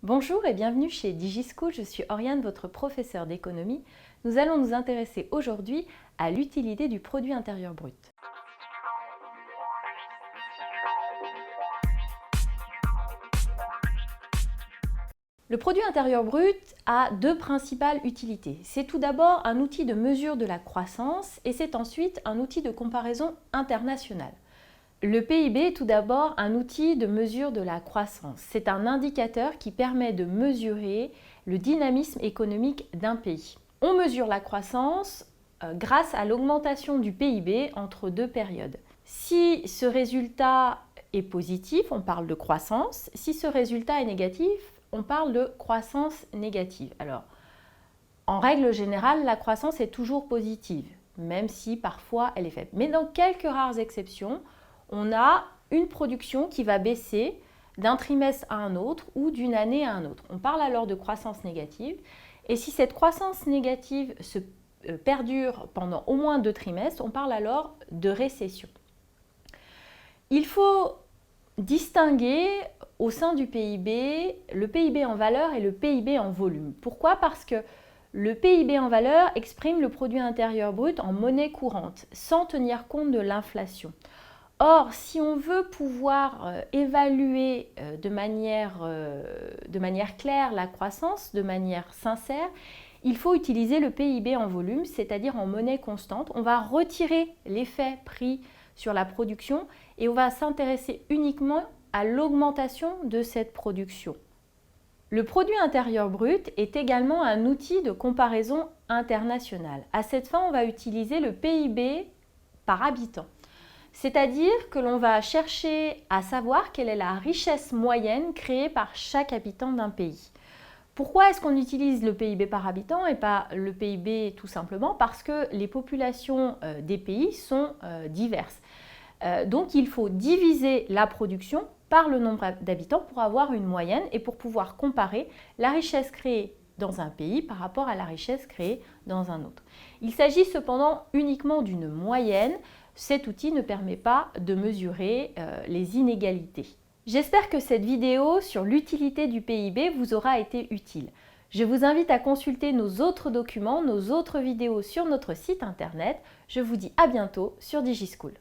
Bonjour et bienvenue chez DigiSchool, je suis Oriane, votre professeure d'économie. Nous allons nous intéresser aujourd'hui à l'utilité du produit intérieur brut. Le produit intérieur brut a deux principales utilités. C'est tout d'abord un outil de mesure de la croissance et c'est ensuite un outil de comparaison internationale. Le PIB est tout d'abord un outil de mesure de la croissance. C'est un indicateur qui permet de mesurer le dynamisme économique d'un pays. On mesure la croissance grâce à l'augmentation du PIB entre deux périodes. Si ce résultat est positif, on parle de croissance. Si ce résultat est négatif, on parle de croissance négative. Alors, en règle générale, la croissance est toujours positive, même si parfois elle est faible. Mais dans quelques rares exceptions, on a une production qui va baisser d'un trimestre à un autre ou d'une année à un autre. On parle alors de croissance négative. Et si cette croissance négative se perdure pendant au moins 2 trimestres, on parle alors de récession. Il faut distinguer au sein du PIB le PIB en valeur et le PIB en volume. Pourquoi ? Parce que le PIB en valeur exprime le produit intérieur brut en monnaie courante, sans tenir compte de l'inflation. Or, si on veut pouvoir évaluer de manière claire la croissance, de manière sincère, il faut utiliser le PIB en volume, c'est-à-dire en monnaie constante. On va retirer l'effet prix sur la production et on va s'intéresser uniquement à l'augmentation de cette production. Le produit intérieur brut est également un outil de comparaison internationale. À cette fin, on va utiliser le PIB par habitant. C'est-à-dire que l'on va chercher à savoir quelle est la richesse moyenne créée par chaque habitant d'un pays. Pourquoi est-ce qu'on utilise le PIB par habitant et pas le PIB tout simplement ? Parce que les populations des pays sont diverses. Donc il faut diviser la production par le nombre d'habitants pour avoir une moyenne et pour pouvoir comparer la richesse créée dans un pays par rapport à la richesse créée dans un autre. Il s'agit cependant uniquement d'une moyenne. Cet outil ne permet pas de mesurer les inégalités. J'espère que cette vidéo sur l'utilité du PIB vous aura été utile. Je vous invite à consulter nos autres documents, nos autres vidéos sur notre site internet. Je vous dis à bientôt sur DigiSchool.